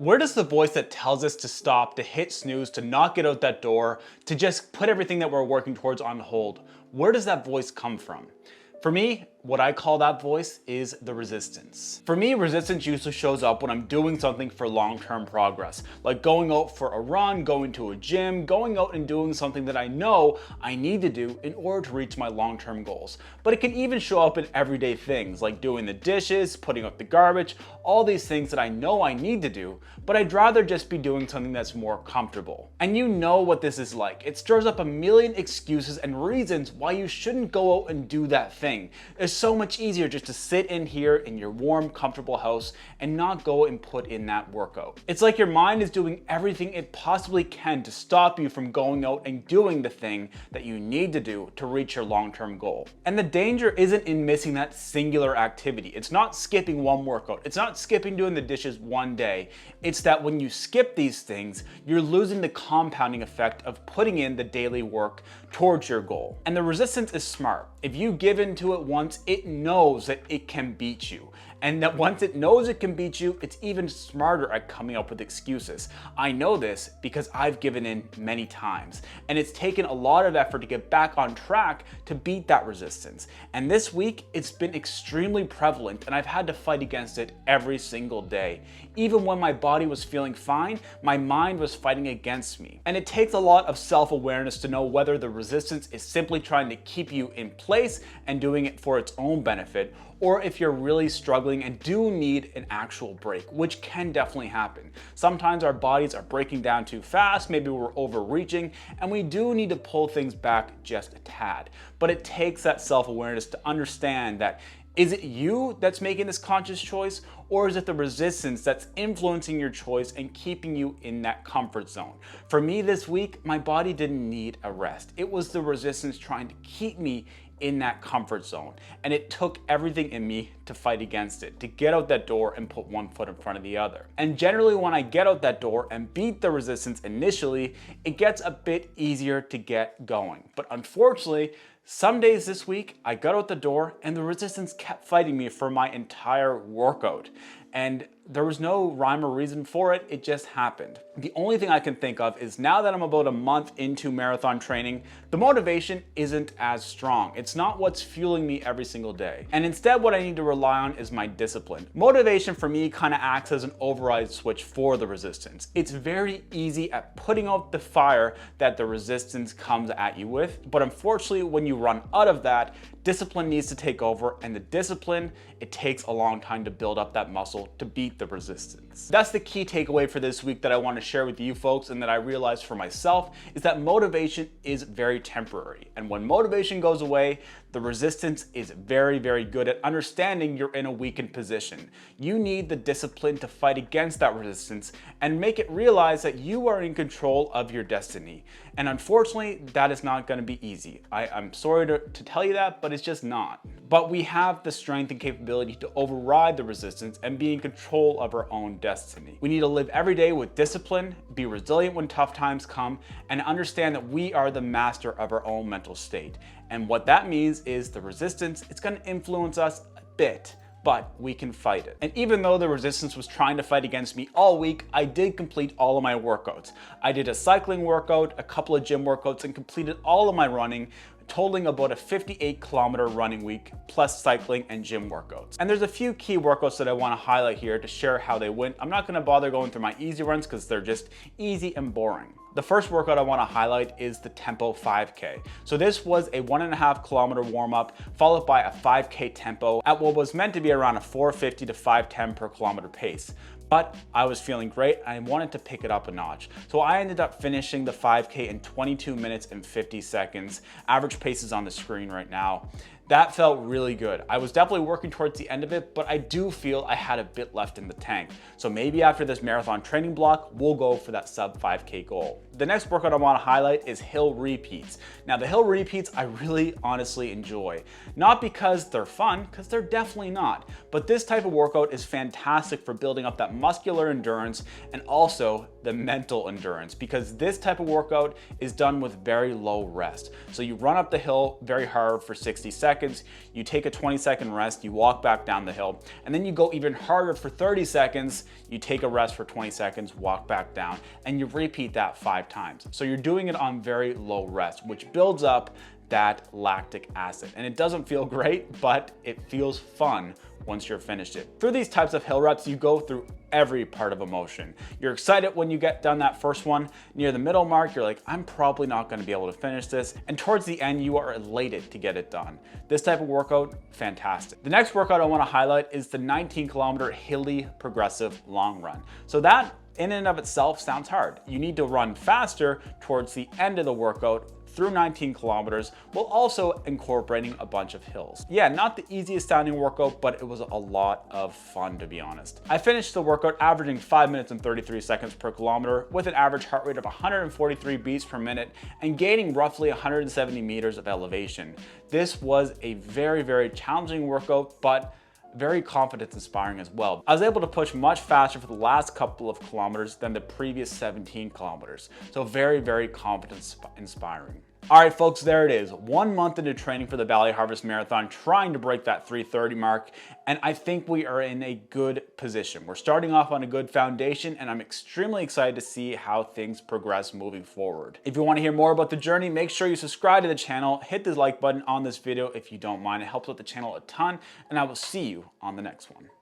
Where does the voice that tells us to stop, to hit snooze, to not get out that door, to just put everything that we're working towards on hold, where does that voice come from? For me, what I call that voice is the resistance. For me, resistance usually shows up when I'm doing something for long-term progress, like going out for a run, going to a gym, going out and doing something that I know I need to do in order to reach my long-term goals. But it can even show up in everyday things, like doing the dishes, putting out the garbage, all these things that I know I need to do, but I'd rather just be doing something that's more comfortable. And you know what this is like. It stirs up a million excuses and reasons why you shouldn't go out and do that thing. It's so much easier just to sit in here in your warm, comfortable house and not go and put in that workout. It's like your mind is doing everything it possibly can to stop you from going out and doing the thing that you need to do to reach your long-term goal. And the danger isn't in missing that singular activity. It's not skipping one workout. It's not skipping doing the dishes one day. It's that when you skip these things, you're losing the compounding effect of putting in the daily work towards your goal. And the resistance is smart. If you give into it once, it knows that it can beat you. And that once it knows it can beat you, it's even smarter at coming up with excuses. I know this because I've given in many times, and it's taken a lot of effort to get back on track to beat that resistance. And this week, it's been extremely prevalent, and I've had to fight against it every single day. Even when my body was feeling fine, my mind was fighting against me. And it takes a lot of self-awareness to know whether the resistance is simply trying to keep you in place and doing it for its own benefit, or if you're really struggling and do need an actual break, which can definitely happen. Sometimes our bodies are breaking down too fast, maybe we're overreaching, and we do need to pull things back just a tad. But it takes that self-awareness to understand that, is it you that's making this conscious choice, or is it the resistance that's influencing your choice and keeping you in that comfort zone? For me this week, my body didn't need a rest. It was the resistance trying to keep me in that comfort zone. And it took everything in me to fight against it, to get out that door and put one foot in front of the other. And generally when I get out that door and beat the resistance initially, it gets a bit easier to get going. But unfortunately, some days this week, I got out the door and the resistance kept fighting me for my entire workout. And there was no rhyme or reason for it, it just happened. The only thing I can think of is now that I'm about a month into marathon training, the motivation isn't as strong. It's not what's fueling me every single day. And instead what I need to rely on is my discipline. Motivation for me kind of acts as an override switch for the resistance. It's very easy at putting out the fire that the resistance comes at you with, but unfortunately when you run out of that, discipline needs to take over, and the discipline, it takes a long time to build up that muscle to beat the resistance. That's the key takeaway for this week that I want to share with you folks, and that I realized for myself, is that motivation is very temporary. And when motivation goes away, the resistance is very, very good at understanding you're in a weakened position. You need the discipline to fight against that resistance and make it realize that you are in control of your destiny. And unfortunately, that is not going to be easy. I'm sorry to tell you that, but it's just not. But we have the strength and capability to override the resistance and be in control of our own destiny. We need to live every day with discipline, be resilient when tough times come, and understand that we are the master of our own mental state. And what that means is the resistance, it's going to influence us a bit, but we can fight it. And even though the resistance was trying to fight against me all week, I did complete all of my workouts. I did a cycling workout, a couple of gym workouts, and completed all of my running, totaling about a 58-kilometer running week, plus cycling and gym workouts. And there's a few key workouts that I want to highlight here to share how they went. I'm not going to bother going through my easy runs because they're just easy and boring. The first workout I want to highlight is the Tempo 5K. So this was a 1.5 kilometer warm up followed by a 5K tempo at what was meant to be around a 450 to 510 per kilometer pace. But I was feeling great and I wanted to pick it up a notch. So I ended up finishing the 5K in 22 minutes and 50 seconds. Average pace is on the screen right now. That felt really good. I was definitely working towards the end of it, but I do feel I had a bit left in the tank. So maybe after this marathon training block, we'll go for that sub 5K goal. The next workout I want to highlight is hill repeats. Now the hill repeats I really honestly enjoy. Not because they're fun, because they're definitely not, but this type of workout is fantastic for building up that muscular endurance and also the mental endurance, because this type of workout is done with very low rest. So you run up the hill very hard for 60 seconds, seconds, you take a 20-second rest, you walk back down the hill, and then you go even harder for 30 seconds, you take a rest for 20 seconds, walk back down, and you repeat that 5 times. So you're doing it on very low rest, which builds up that lactic acid. And it doesn't feel great, but it feels fun once you're finished it. Through these types of hill reps, you go through every part of a motion. You're excited when you get done that first one. Near the middle mark, you're like, I'm probably not gonna be able to finish this. And towards the end, you are elated to get it done. This type of workout, fantastic. The next workout I wanna highlight is the 19-kilometer hilly progressive long run. So that in and of itself sounds hard. You need to run faster towards the end of the workout through 19 kilometers while also incorporating a bunch of hills. Yeah, not the easiest sounding workout, but it was a lot of fun, to be honest. I finished the workout averaging 5 minutes and 33 seconds per kilometer with an average heart rate of 143 beats per minute and gaining roughly 170 meters of elevation. This was a very, very challenging workout, but very confidence inspiring as well. I was able to push much faster for the last couple of kilometers than the previous 17 kilometers. So very, very confidence inspiring. All right, folks, there it is. 1 month into training for the Valley Harvest Marathon, trying to break that 3:30 mark. And I think we are in a good position. We're starting off on a good foundation, and I'm extremely excited to see how things progress moving forward. If you want to hear more about the journey, make sure you subscribe to the channel, hit the like button on this video if you don't mind. It helps out the channel a ton, and I will see you on the next one.